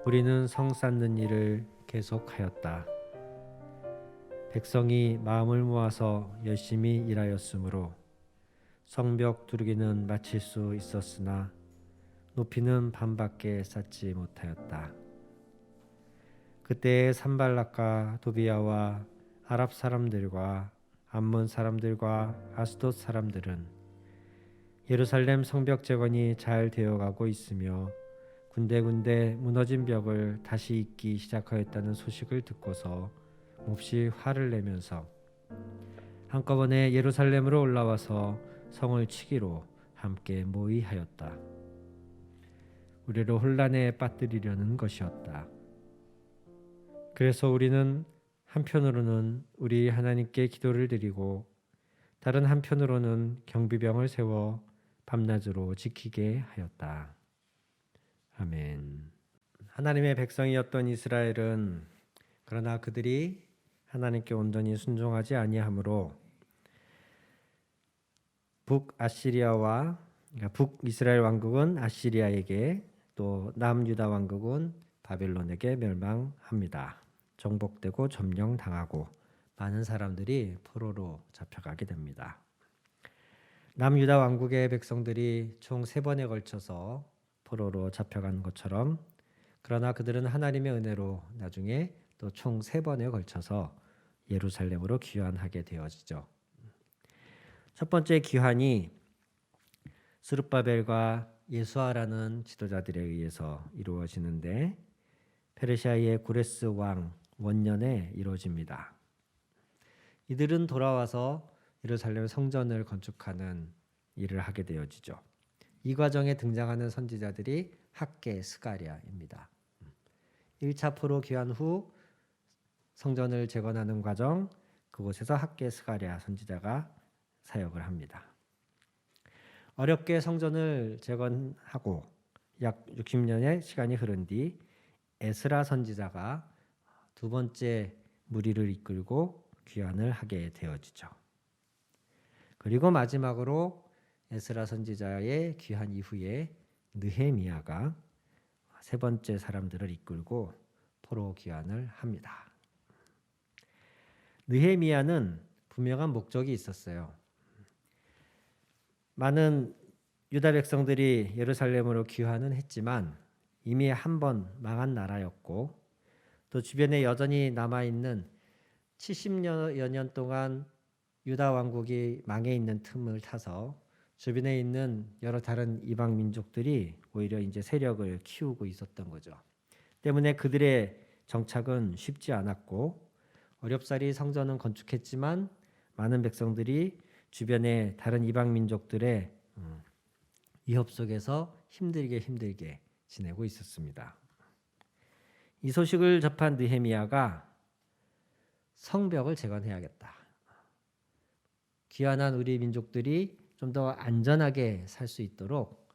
우리는 성 쌓는 일을 계속하였다. 백성이 마음을 모아서 열심히 일하였으므로 성벽 두르기는 마칠 수 있었으나 높이는 반밖에 쌓지 못하였다. 그때에 산발락과 도비야와 아랍 사람들과 암몬 사람들과 아스돗 사람들은 예루살렘 성벽 재건이 잘 되어가고 있으며 군데군데 무너진 벽을 다시 잇기 시작하였다는 소식을 듣고서 몹시 화를 내면서 한꺼번에 예루살렘으로 올라와서 성을 치기로 함께 모의하였다. 우리를 혼란에 빠뜨리려는 것이었다. 그래서 우리는 한편으로는 우리 하나님께 기도를 드리고 다른 한편으로는 경비병을 세워 밤낮으로 지키게 하였다. 아멘. 하나님의 백성이었던 이스라엘은 그러나 그들이 하나님께 온전히 순종하지 아니하므로 북이스라엘 왕국은 아시리아에게 또 남유다 왕국은 바벨론에게 멸망합니다. 정복되고 점령당하고 많은 사람들이 포로로 잡혀가게 됩니다. 남유다 왕국의 백성들이 총 3번에 걸쳐서 포로로 잡혀간 것처럼 그러나 그들은 하나님의 은혜로 나중에 또 총 3번에 걸쳐서 예루살렘으로 귀환하게 되어지죠. 첫 번째 귀환이 스룹바벨과 예수아라는 지도자들에 의해서 이루어지는데 페르시아의 고레스 왕 원년에 이루어집니다. 이들은 돌아와서 예루살렘 성전을 건축하는 일을 하게 되어지죠. 이 과정에 등장하는 선지자들이 학개, 스가랴입니다. 1차 포로 귀환 후 성전을 재건하는 과정, 그곳에서 학개, 스가랴 선지자가 사역을 합니다. 어렵게 성전을 재건하고 약 60년의 시간이 흐른 뒤 에스라 선지자가 2번째 무리를 이끌고 귀환을 하게 되어지죠. 그리고 마지막으로 에스라 선지자의 귀환 이후에 느헤미야가 3번째 사람들을 이끌고 포로 귀환을 합니다. 느헤미야는 분명한 목적이 있었어요. 많은 유다 백성들이 예루살렘으로 귀환은 했지만 이미 한 번 망한 나라였고 또 주변에 여전히 남아있는 70여 년 동안 유다 왕국이 망해 있는 틈을 타서 주변에 있는 여러 다른 이방 민족들이 오히려 이제 세력을 키우고 있었던 거죠. 때문에 그들의 정착은 쉽지 않았고 어렵사리 성전은 건축했지만 많은 백성들이 주변의 다른 이방 민족들의 위협 속에서 힘들게 지내고 있었습니다. 이 소식을 접한 느헤미야가 성벽을 재건해야겠다. 귀환한 우리 민족들이 좀 더 안전하게 살 수 있도록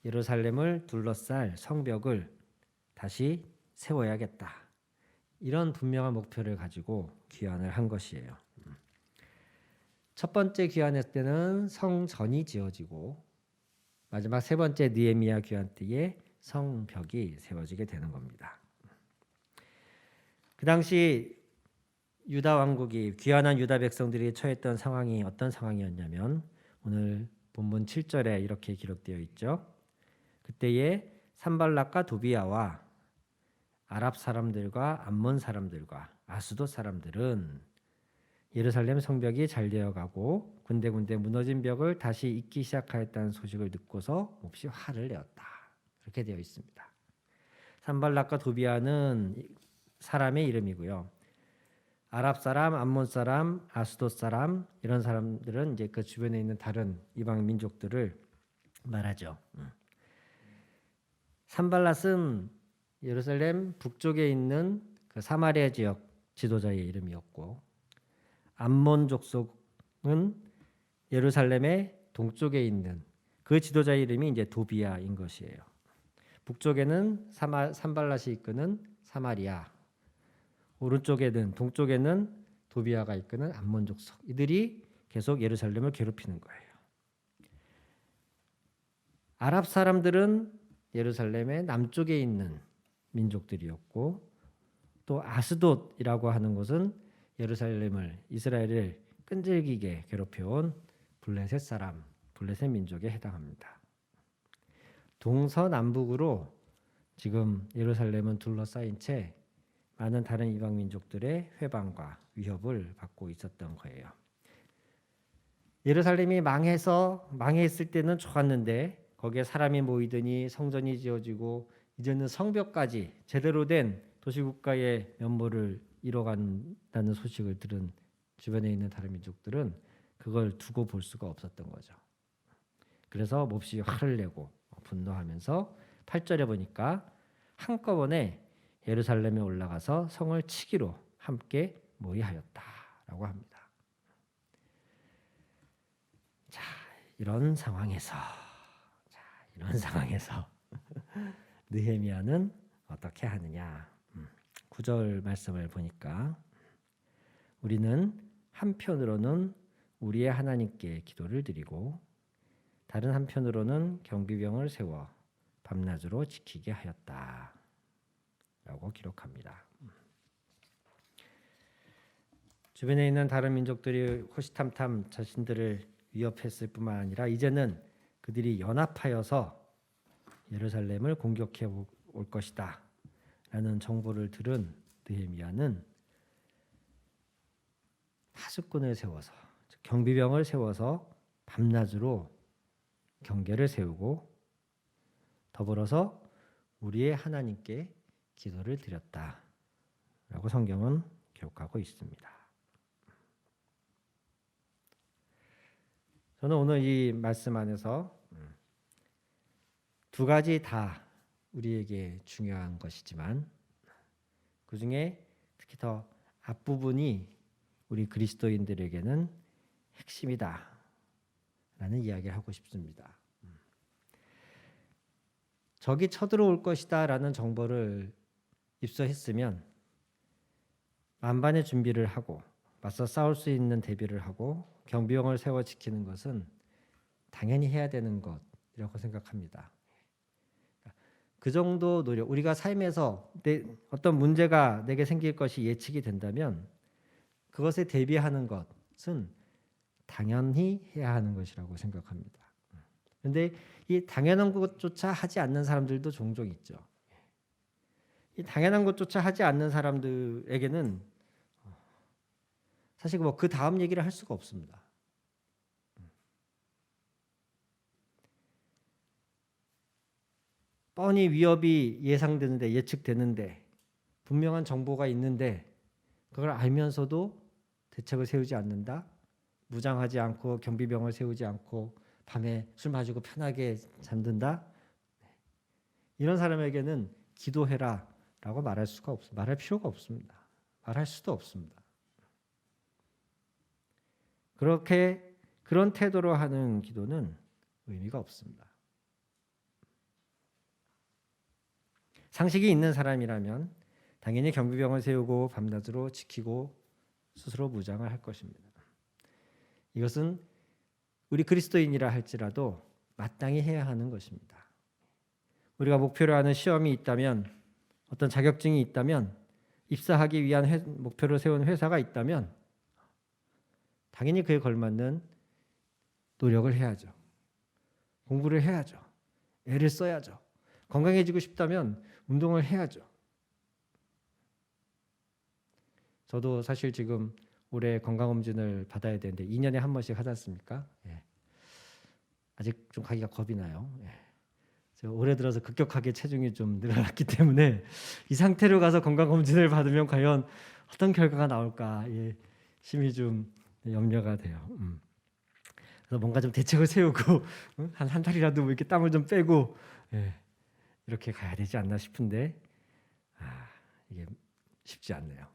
예루살렘을 둘러쌀 성벽을 다시 세워야겠다. 이런 분명한 목표를 가지고 귀환을 한 것이에요. 첫 번째 귀환했을 때는 성전이 지어지고 마지막 3번째 느헤미야 귀환 때에 성벽이 세워지게 되는 겁니다. 그 당시 유다 왕국이 귀환한 유다 백성들이 처했던 상황이 어떤 상황이었냐면 오늘 본문 7절에 이렇게 기록되어 있죠. 그때에 산발락과 도비야와 아랍 사람들과 암몬 사람들과 아스돗 사람들은 예루살렘 성벽이 잘 되어가고 군데군데 무너진 벽을 다시 잇기 시작하였다는 소식을 듣고서 몹시 화를 내었다. 그렇게 되어 있습니다. 산발락과 도비야는 사람의 이름이고요. 아랍 사람, 암몬 사람, 아스돗 사람 이런 사람들은 이제 그 주변에 있는 다른 이방 민족들을 말하죠. 산발랏은 예루살렘 북쪽에 있는 그 사마리아 지역 지도자의 이름이었고 암몬 족속은 예루살렘의 동쪽에 있는 그 지도자의 이름이 이제 도비야인 것이에요. 북쪽에는 산발랏이 이끄는 사마리아, 오른쪽에는 동쪽에는 도비야가 이끄는 암몬 족속. 이들이 계속 예루살렘을 괴롭히는 거예요. 아랍 사람들은 예루살렘의 남쪽에 있는 민족들이었고, 또 아스돗이라고 하는 곳은 예루살렘을, 이스라엘을 끈질기게 괴롭혀온 블레셋 사람, 블레셋 민족에 해당합니다. 동서남북으로 지금 예루살렘은 둘러싸인 채 많은 다른 이방 민족들의 회방과 위협을 받고 있었던 거예요. 예루살렘이 망했을 때는 좋았는데 거기에 사람이 모이더니 성전이 지어지고 이제는 성벽까지 제대로 된 도시국가의 면모를 이뤄간다는 소식을 들은 주변에 있는 다른 민족들은 그걸 두고 볼 수가 없었던 거죠. 그래서 몹시 화를 내고 분노하면서 8절에 보니까 한꺼번에 예루살렘에 올라가서 성을 치기로 함께 모의하였다라고 합니다. 자, 이런 상황에서 느헤미야는 어떻게 하느냐? 9절 말씀을 보니까 우리는 한편으로는 우리의 하나님께 기도를 드리고 다른 한편으로는 경비병을 세워 밤낮으로 지키게 하였다 라고 기록합니다. 주변에 있는 다른 민족들이 호시탐탐 자신들을 위협했을 뿐만 아니라 이제는 그들이 연합하여서 예루살렘을 공격해 올 것이다 라는 정보를 들은 느헤미야는 하숫군을 세워서, 경비병을 세워서 밤낮으로 경계를 세우고 더불어서 우리의 하나님께 기도를 드렸다라고 성경은 기록하고 있습니다. 저는 오늘 이 말씀 안에서 두 가지 다 우리에게 중요한 것이지만 그 중에 특히 더 앞부분이 우리 그리스도인들에게는 핵심이다 라는 이야기를 하고 싶습니다. 적이 쳐들어올 것이다 라는 정보를 입수했으면 만반의 준비를 하고 맞서 싸울 수 있는 대비를 하고 경비병을 세워 지키는 것은 당연히 해야 되는 것이라고 생각합니다. 그 정도 노력, 우리가 삶에서 어떤 문제가 내게 생길 것이 예측이 된다면 그것에 대비하는 것은 당연히 해야 하는 것이라고 생각합니다. 그런데 이 당연한 것조차 하지 않는 사람들도 종종 있죠. 이 당연한 것조차 하지 않는 사람들에게는 사실 뭐 그 다음 얘기를 할 수가 없습니다. 뻔히 위협이 예상되는데, 예측되는데, 분명한 정보가 있는데 그걸 알면서도 대책을 세우지 않는다. 무장하지 않고 경비병을 세우지 않고 밤에 술 마시고 편하게 잠든다. 이런 사람에게는 기도해라 라고 말할 필요가 없습니다. 말할 수도 없습니다. 그런 태도로 하는 기도는 의미가 없습니다. 상식이 있는 사람이라면 당연히 경비병을 세우고 밤낮으로 지키고 스스로 무장을 할 것입니다. 이것은 우리 그리스도인이라 할지라도 마땅히 해야 하는 것입니다. 우리가 목표로 하는 시험이 있다면, 어떤 자격증이 있다면, 입사하기 위한 목표를 세운 회사가 있다면 당연히 그에 걸맞는 노력을 해야죠. 공부를 해야죠. 애를 써야죠. 건강해지고 싶다면 운동을 해야죠. 저도 사실 지금 올해 건강검진을 받아야 되는데 2년에 한 번씩 하지 않습니까? 예. 아직 좀 가기가 겁이 나요. 예. 제가 올해 들어서 급격하게 체중이 좀 늘어났기 때문에 이 상태로 가서 건강검진을 받으면 과연 어떤 결과가 나올까 심히 좀 염려가 돼요. 그래서 뭔가 좀 대책을 세우고 한 달이라도 뭐 이렇게 땀을 좀 빼고 이렇게 가야 되지 않나 싶은데 이게 쉽지 않네요.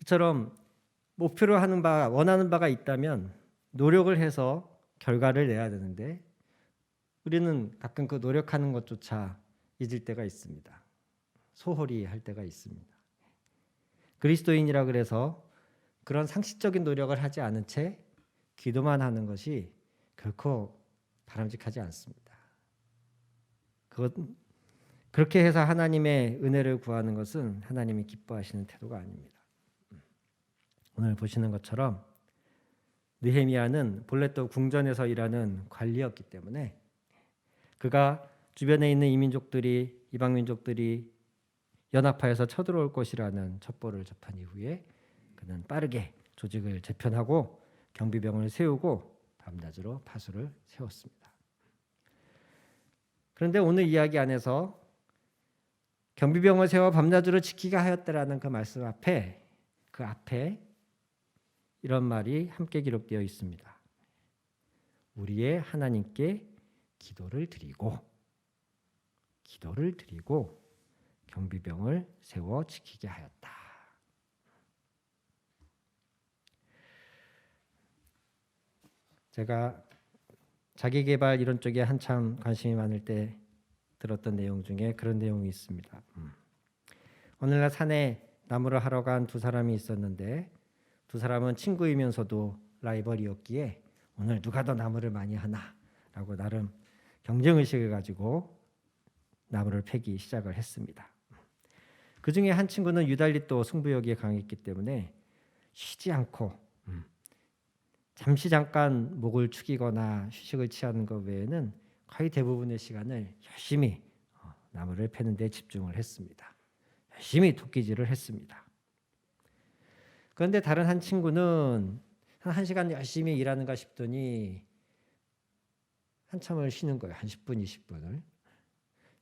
이처럼 목표로 하는 바, 원하는 바가 있다면 노력을 해서 결과를 내야 되는데 우리는 가끔 그 노력하는 것조차 잊을 때가 있습니다. 소홀히 할 때가 있습니다. 그리스도인이라 그래서 그런 상식적인 노력을 하지 않은 채 기도만 하는 것이 결코 바람직하지 않습니다. 그렇게 해서 하나님의 은혜를 구하는 것은 하나님이 기뻐하시는 태도가 아닙니다. 오늘 보시는 것처럼 느헤미야는 본래 또 궁전에서 일하는 관리였기 때문에 그가 주변에 있는 이민족들이 이방 민족들이 연합하여서 쳐들어올 것이라는 첩보를 접한 이후에 그는 빠르게 조직을 재편하고 경비병을 세우고 밤낮으로 파수를 세웠습니다. 그런데 오늘 이야기 안에서 경비병을 세워 밤낮으로 지키게 하였다라는 그 말씀 앞에 이런 말이 함께 기록되어 있습니다. 우리의 하나님께 기도를 드리고 경비병을 세워 지키게 하였다. 제가 자기계발 이런 쪽에 한참 관심이 많을 때 들었던 내용 중에 그런 내용이 있습니다. 오늘날 산에 나무를 하러 간 두 사람이 있었는데 두 사람은 친구이면서도 라이벌이었기에 오늘 누가 더 나무를 많이 하나라고 나름 경쟁의식을 가지고 나무를 패기 시작을 했습니다. 그 중에 한 친구는 유달리 또 승부욕이 강했기 때문에 쉬지 않고 잠깐 목을 축이거나 휴식을 취하는 것 외에는 거의 대부분의 시간을 열심히 나무를 패는 데 집중을 했습니다. 열심히 도끼질을 했습니다. 그런데 다른 한 친구는 한 1시간 열심히 일하는가 싶더니 한참을 쉬는 거예요. 한 10분, 20분을.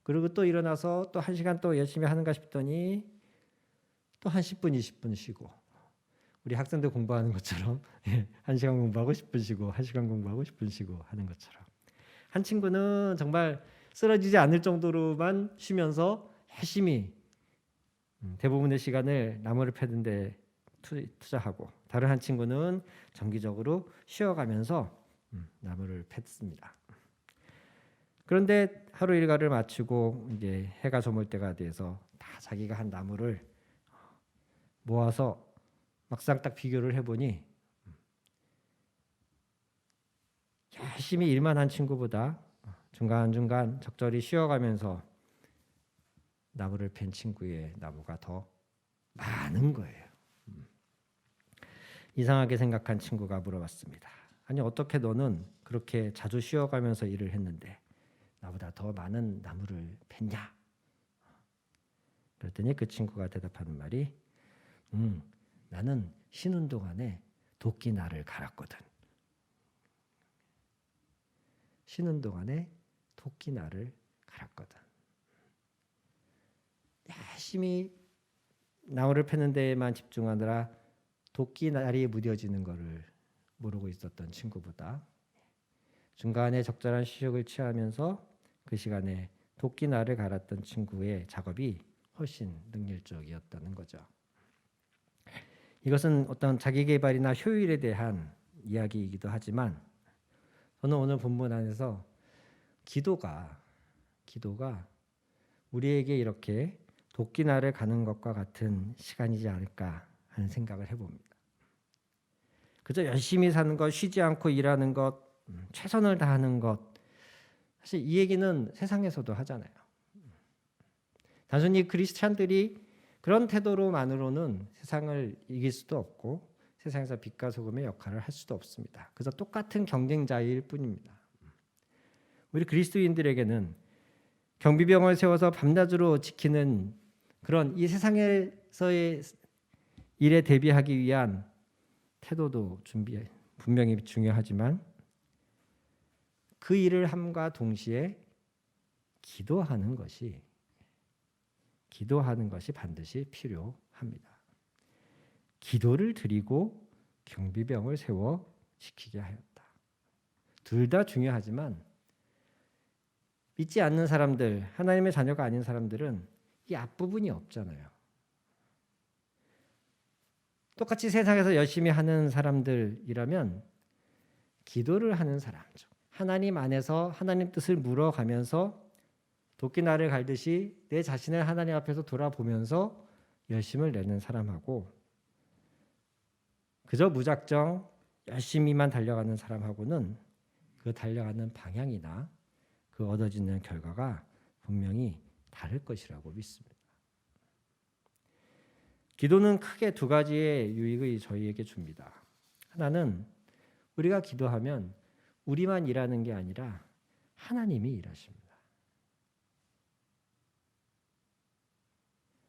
그리고 또 일어나서 또 1시간 또 열심히 하는가 싶더니 또 한 10분, 20분 쉬고 우리 학생들 공부하는 것처럼 1시간 공부하고 10분 쉬고 1시간 공부하고 10분 쉬고 하는 것처럼 한 친구는 정말 쓰러지지 않을 정도로만 쉬면서 열심히 대부분의 시간을 나무를 패는 데 투자하고 다른 한 친구는 정기적으로 쉬어가면서 나무를 팼습니다. 그런데 하루 일과를 마치고 이제 해가 저물 때가 돼서 다 자기가 한 나무를 모아서 막상 딱 비교를 해보니 열심히 일만 한 친구보다 중간중간 적절히 쉬어가면서 나무를 팬 친구의 나무가 더 많은 거예요. 이상하게 생각한 친구가 물어봤습니다. 아니 어떻게 너는 그렇게 자주 쉬어가면서 일을 했는데 나보다 더 많은 나무를 팼냐? 그랬더니 그 친구가 대답하는 말이 나는 쉬는 동안에 도끼날을 갈았거든. 쉬는 동안에 도끼날을 갈았거든. 열심히 나무를 패는 데에만 집중하느라 도끼날이 무뎌지는 것을 모르고 있었던 친구보다 중간에 적절한 휴식을 취하면서 그 시간에 도끼날을 갈았던 친구의 작업이 훨씬 능률적이었다는 거죠. 이것은 어떤 자기계발이나 효율에 대한 이야기이기도 하지만 저는 오늘 본문 안에서 기도가 우리에게 이렇게 도끼날을 가는 것과 같은 시간이지 않을까 하는 생각을 해봅니다. 그저 열심히 사는 것, 쉬지 않고 일하는 것, 최선을 다하는 것 사실 이 얘기는 세상에서도 하잖아요. 단순히 크리스찬들이 그런 태도로만으로는 세상을 이길 수도 없고 세상에서 빛과 소금의 역할을 할 수도 없습니다. 그저 똑같은 경쟁자일 뿐입니다. 우리 그리스도인들에게는 경비병을 세워서 밤낮으로 지키는 그런 이 세상에서의 일에 대비하기 위한 태도도 분명히 중요하지만 그 일을 함과 동시에 기도하는 것이 반드시 필요합니다. 기도를 드리고 경비병을 세워 지키게 하였다. 둘 다 중요하지만 믿지 않는 사람들, 하나님의 자녀가 아닌 사람들은 이 앞부분이 없잖아요. 똑같이 세상에서 열심히 하는 사람들이라면 기도를 하는 사람죠. 하나님 안에서 하나님 뜻을 물어가면서 도끼날을 갈듯이 내 자신을 하나님 앞에서 돌아보면서 열심을 내는 사람하고 그저 무작정 열심히만 달려가는 사람하고는 그 달려가는 방향이나 그 얻어지는 결과가 분명히 다를 것이라고 믿습니다. 기도는 크게 두 가지의 유익을 저희에게 줍니다. 하나는 우리가 기도하면 우리만 일하는 게 아니라 하나님이 일하십니다.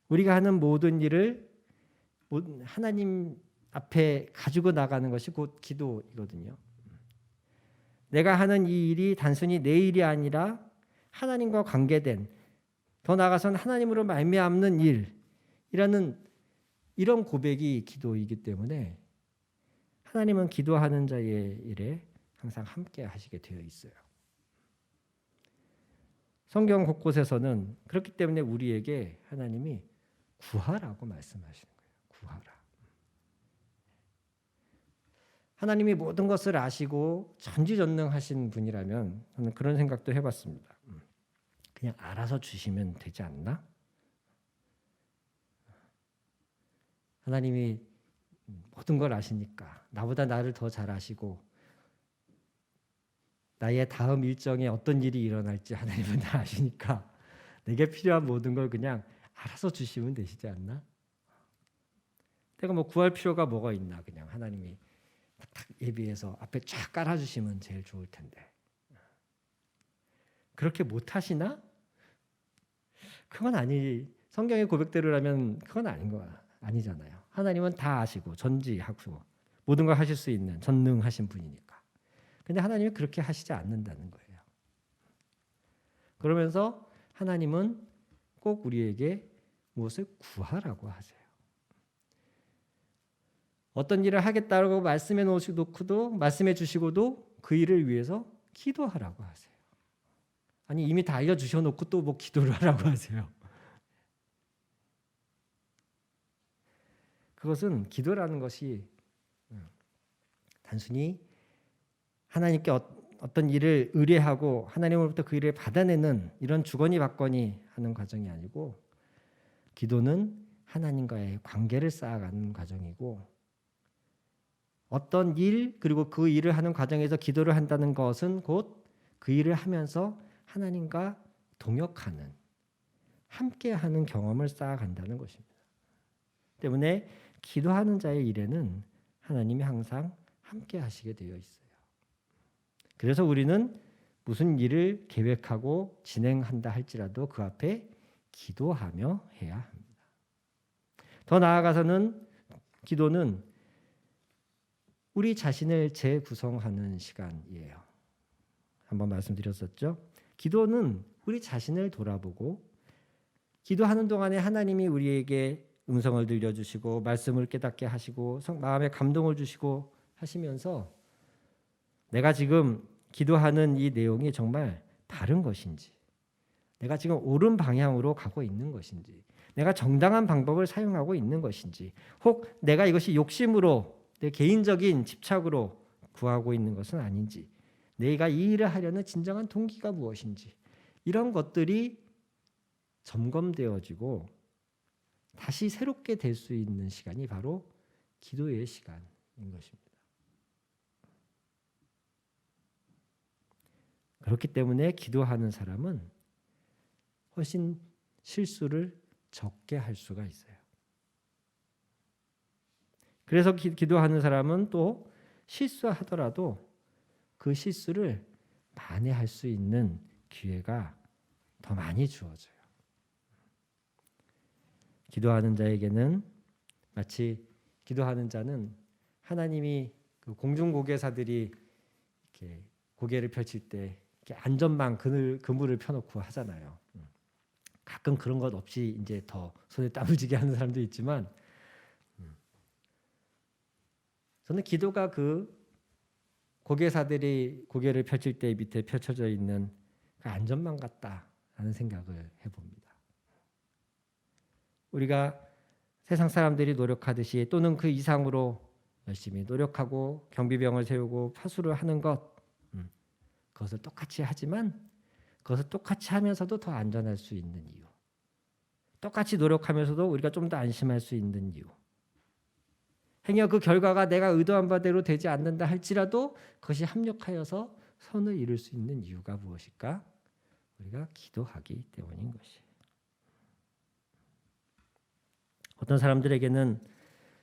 우리가 하는 모든 일을 하나님 앞에 가지고 나가는 것이 곧 기도이거든요. 내가 하는 이 일이 단순히 내 일이 아니라 하나님과 관계된, 더 나아가서는 하나님으로 말미암는 일이라는 이런 고백이 기도이기 때문에 하나님은 기도하는 자의 일에 항상 함께 하시게 되어 있어요. 성경 곳곳에서는 그렇기 때문에 우리에게 하나님이 구하라고 말씀하시는 거예요. 구하라. 하나님이 모든 것을 아시고 전지전능하신 분이라면 저는 그런 생각도 해봤습니다. 그냥 알아서 주시면 되지 않나? 하나님이 모든 걸 아시니까 나보다 나를 더 잘 아시고 나의 다음 일정에 어떤 일이 일어날지 하나님은 다 아시니까 내게 필요한 모든 걸 그냥 알아서 주시면 되시지 않나? 내가 뭐 구할 필요가 뭐가 있나? 그냥 하나님이 딱 예비해서 앞에 쫙 깔아주시면 제일 좋을 텐데 그렇게 못하시나? 그건 성경의 고백대로라면 그건 아닌 거야. 아니잖아요. 하나님은 다 아시고 전지하고 모든 걸 하실 수 있는 전능하신 분이니까. 근데 하나님이 그렇게 하시지 않는다는 거예요. 그러면서 하나님은 꼭 우리에게 무엇을 구하라고 하세요. 어떤 일을 하겠다고 말씀해 놓고도 말씀해 주시고도 그 일을 위해서 기도하라고 하세요. 아니 이미 다 알려주셔 놓고 또 뭐 기도를 하라고 하세요. 그것은 기도라는 것이 단순히 하나님께 어떤 일을 의뢰하고 하나님으로부터 그 일을 받아내는 이런 주거니 받거니 하는 과정이 아니고 기도는 하나님과의 관계를 쌓아가는 과정이고 어떤 일 그리고 그 일을 하는 과정에서 기도를 한다는 것은 곧 그 일을 하면서 하나님과 동역하는 함께하는 경험을 쌓아간다는 것입니다. 때문에 기도하는 자의 일에는 하나님이 항상 함께 하시게 되어 있어요. 그래서 우리는 무슨 일을 계획하고 진행한다 할지라도 그 앞에 기도하며 해야 합니다. 더 나아가서는 기도는 우리 자신을 재구성하는 시간이에요. 한번 말씀드렸었죠. 기도는 우리 자신을 돌아보고 기도하는 동안에 하나님이 우리에게 음성을 들려주시고 말씀을 깨닫게 하시고 마음에 감동을 주시고 하시면서 내가 지금 기도하는 이 내용이 정말 바른 것인지 내가 지금 옳은 방향으로 가고 있는 것인지 내가 정당한 방법을 사용하고 있는 것인지 혹 내가 이것이 욕심으로 내 개인적인 집착으로 구하고 있는 것은 아닌지 내가 이 일을 하려는 진정한 동기가 무엇인지 이런 것들이 점검되어지고 다시 새롭게 될 수 있는 시간이 바로 기도의 시간인 것입니다. 그렇기 때문에 기도하는 사람은 훨씬 실수를 적게 할 수가 있어요. 그래서 기도하는 사람은 또 실수하더라도 그 실수를 만회할 수 있는 기회가 더 많이 주어져요. 기도하는 자에게는 마치 기도하는 자는 하나님이 그 공중고개사들이 이렇게 고개를 펼칠 때 이렇게 안전망 그물을 펴놓고 하잖아요. 가끔 그런 것 없이 이제 더 손에 땀을 쥐게 하는 사람도 있지만 저는 기도가 그 고개사들이 고개를 펼칠 때 밑에 펼쳐져 있는 그 안전망 같다라는 생각을 해봅니다. 우리가 세상 사람들이 노력하듯이 또는 그 이상으로 열심히 노력하고 경비병을 세우고 파수를 하는 것 그것을 똑같이 하지만 그것을 똑같이 하면서도 더 안전할 수 있는 이유 똑같이 노력하면서도 우리가 좀 더 안심할 수 있는 이유 행여 그 결과가 내가 의도한 바대로 되지 않는다 할지라도 그것이 합력하여서 선을 이룰 수 있는 이유가 무엇일까? 우리가 기도하기 때문인 것이에요. 어떤 사람들에게는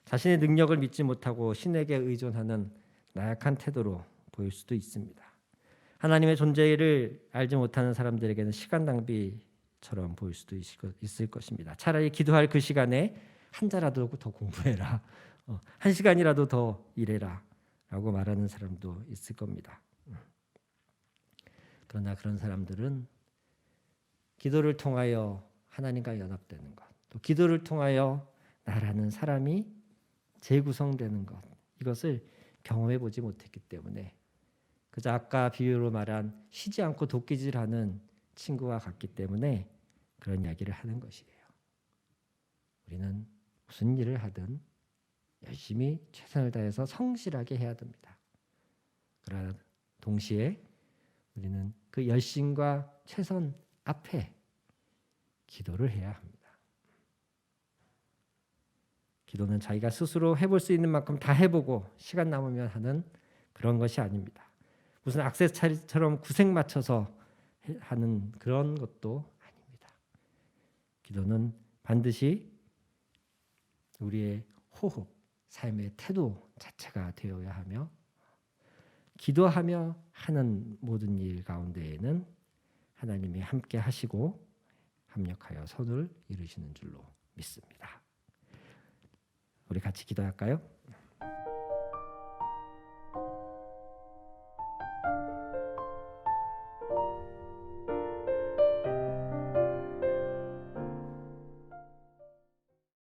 자신의 능력을 믿지 못하고 신에게 의존하는 나약한 태도로 보일 수도 있습니다. 하나님의 존재를 알지 못하는 사람들에게는 시간 낭비처럼 보일 수도 있을 것입니다. 차라리 기도할 그 시간에 한 자라도 더 공부해라, 한 시간이라도 더 일해라 라고 말하는 사람도 있을 겁니다. 그러나 그런 사람들은 기도를 통하여 하나님과 연합되는 것, 또 기도를 통하여 나라는 사람이 재구성되는 것, 이것을 경험해 보지 못했기 때문에 그저 아까 비유로 말한 쉬지 않고 도끼질하는 친구와 같기 때문에 그런 이야기를 하는 것이에요. 우리는 무슨 일을 하든 열심히 최선을 다해서 성실하게 해야 됩니다. 그러나 동시에 우리는 그 열심과 최선 앞에 기도를 해야 합니다. 기도는 자기가 스스로 해볼 수 있는 만큼 다 해보고 시간 남으면 하는 그런 것이 아닙니다. 무슨 액세서리처럼 구색 맞춰서 하는 그런 것도 아닙니다. 기도는 반드시 우리의 호흡, 삶의 태도 자체가 되어야 하며, 기도하며 하는 모든 일 가운데에는 하나님이 함께 하시고 합력하여 선을 이루시는 줄로 믿습니다. 우리 같이 기도할까요?